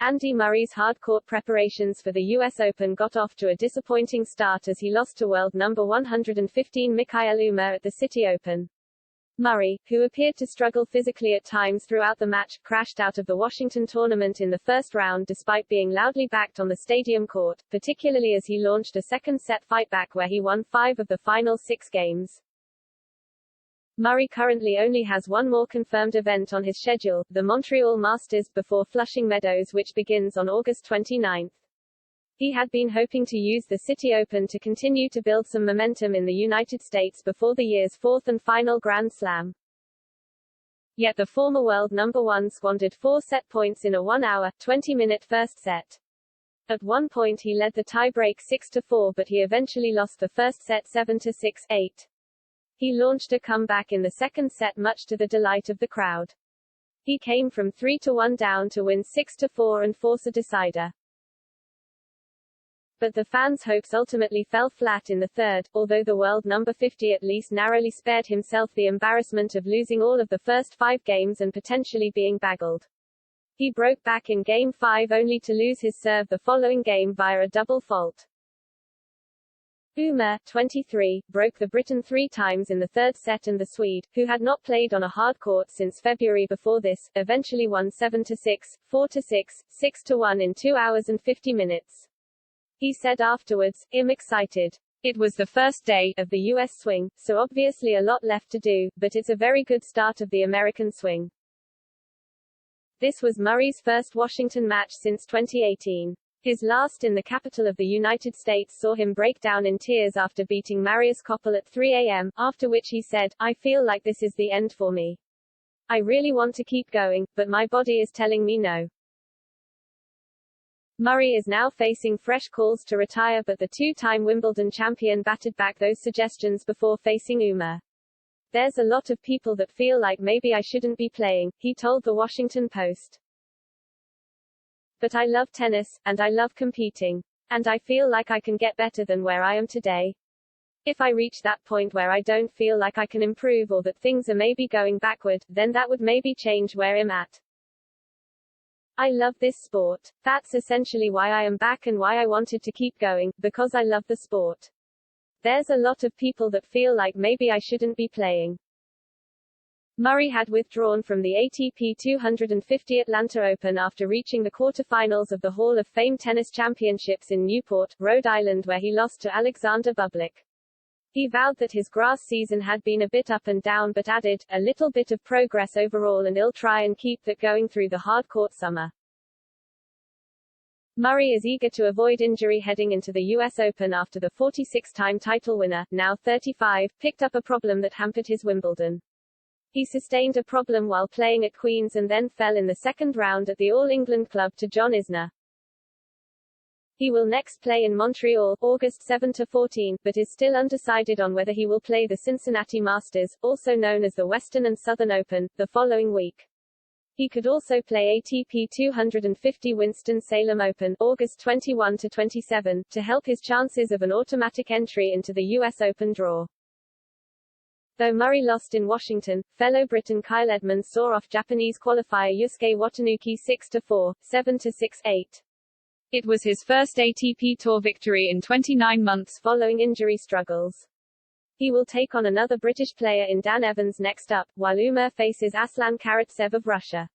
Andy Murray's hard-court preparations for the US Open got off to a disappointing start as he lost to world number 115 Mikael Ymer at the Citi Open. Murray, who appeared to struggle physically at times throughout the match, crashed out of the Washington tournament in the first round despite being loudly backed on the stadium court, particularly as he launched a second-set fightback where he won 5 of the final 6 games. Murray currently only has one more confirmed event on his schedule, the Montreal Masters, before Flushing Meadows, which begins on August 29. He had been hoping to use the Citi Open to continue to build some momentum in the United States before the year's 4th and final Grand Slam. Yet the former world number 1 squandered 4 set points in a 1-hour, 20-minute first set. At one point he led the tie-break 6-4, but he eventually lost the first set 7-6, 8. He launched a comeback in the second set much to the delight of the crowd. He came from 3-1 down to win 6-4 and force a decider. But the fans' hopes ultimately fell flat in the third, although the world number 50 at least narrowly spared himself the embarrassment of losing all of the first 5 games and potentially being baggled. He broke back in Game 5 only to lose his serve the following game via a double fault. Ymer, 23, broke the Briton 3 times in the third set, and the Swede, who had not played on a hard court since February before this, eventually won 7-6, 4-6, 6-1 in 2 hours and 50 minutes. He said afterwards, "I'm excited. It was the first day of the US swing, so obviously a lot left to do, but it's a very good start of the American swing." This was Murray's first Washington match since 2018. His last in the capital of the United States saw him break down in tears after beating Marius Koppel at 3 a.m., after which he said, "I feel like this is the end for me. I really want to keep going, but my body is telling me no." Murray is now facing fresh calls to retire, but the 2-time Wimbledon champion batted back those suggestions before facing Ymer. "There's a lot of people that feel like maybe I shouldn't be playing," he told the Washington Post. "But I love tennis, and I love competing. And I feel like I can get better than where I am today. If I reach that point where I don't feel like I can improve or that things are maybe going backward, then that would maybe change where I'm at. I love this sport. That's essentially why I am back and why I wanted to keep going, because I love the sport. There's a lot of people that feel like maybe I shouldn't be playing." Murray had withdrawn from the ATP 250 Atlanta Open after reaching the quarterfinals of the Hall of Fame Tennis Championships in Newport, Rhode Island, where he lost to Alexander Bublik. He vowed that his grass season had been a bit up and down, but added, "A little bit of progress overall, and he'll try and keep that going through the hard-court summer." Murray is eager to avoid injury heading into the US Open after the 46-time title winner, now 35, picked up a problem that hampered his Wimbledon. He sustained a problem while playing at Queen's and then fell in the second round at the All England Club to John Isner. He will next play in Montreal, August 7-14, but is still undecided on whether he will play the Cincinnati Masters, also known as the Western and Southern Open, the following week. He could also play ATP 250 Winston-Salem Open, August 21-27, to help his chances of an automatic entry into the US Open draw. Though Murray lost in Washington, fellow Briton Kyle Edmund saw off Japanese qualifier Yusuke Watanuki 6-4, 7-6, 8. It was his first ATP Tour victory in 29 months following injury struggles. He will take on another British player in Dan Evans next up, while Ymer faces Aslan Karatsev of Russia.